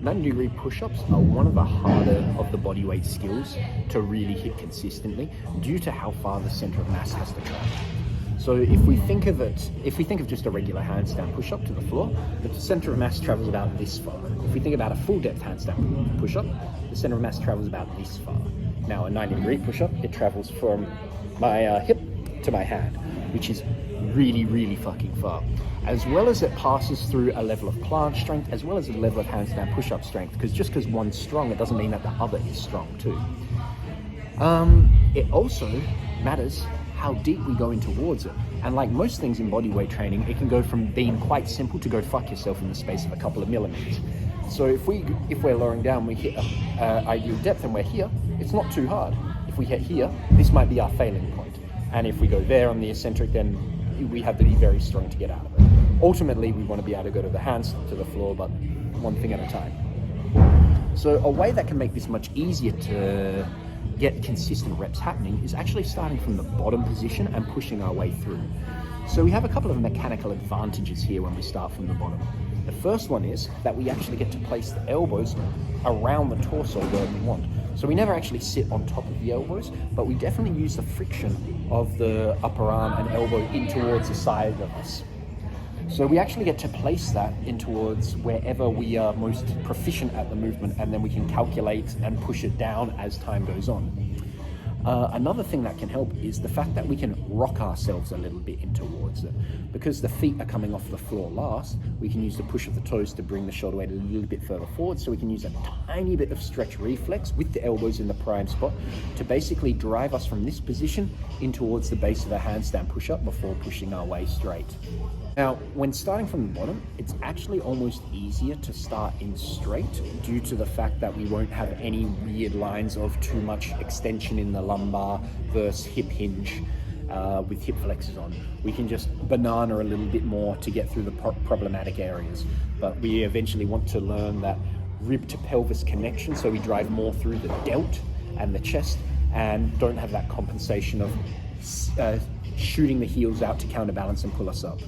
90-degree push-ups are one of the harder of the bodyweight skills to really hit consistently due to how far the center of mass has to travel. So if we think of just a regular handstand push-up to the floor, the center of mass travels about this far. If we think about a full depth handstand push-up, the center of mass travels about this far. Now a 90-degree push-up, it travels from my hip to my hand, which is really, really fucking far. As well as it passes through a level of planche strength, as well as a level of handstand push-up strength, because just because one's strong, it doesn't mean that the other is strong too. It also matters how deep we go in towards it. And like most things in bodyweight training, it can go from being quite simple to go fuck yourself in the space of a couple of millimeters. So if we're lowering down, we hit ideal depth and we're here, it's not too hard. If we hit here, this might be our failing point. And if we go there on the eccentric, then we have to be very strong to get out of it. Ultimately, we want to be able to go to the hands, to the floor, but one thing at a time. So a way that can make this much easier to get consistent reps happening is actually starting from the bottom position and pushing our way through. So we have a couple of mechanical advantages here when we start from the bottom. The first one is that we actually get to place the elbows around the torso where we want. So we never actually sit on top of the elbows, but we definitely use the friction of the upper arm and elbow in towards the side of us. So we actually get to place that in towards wherever we are most proficient at the movement, and then we can calculate and push it down as time goes on. Another thing that can help is the fact that we can rock ourselves a little bit in towards it. Because the feet are coming off the floor last, we can use the push of the toes to bring the shoulder weight a little bit further forward, so we can use a tiny bit of stretch reflex with the elbows in the prime spot to basically drive us from this position in towards the base of a handstand push-up before pushing our way straight. Now, when starting from the bottom, it's actually almost easier to start in straight due to the fact that we won't have any weird lines of too much extension in the lumbar versus hip hinge with hip flexors on. We can just banana a little bit more to get through the problematic areas. But we eventually want to learn that rib to pelvis connection, so we drive more through the delt and the chest and don't have that compensation of shooting the heels out to counterbalance and pull us up.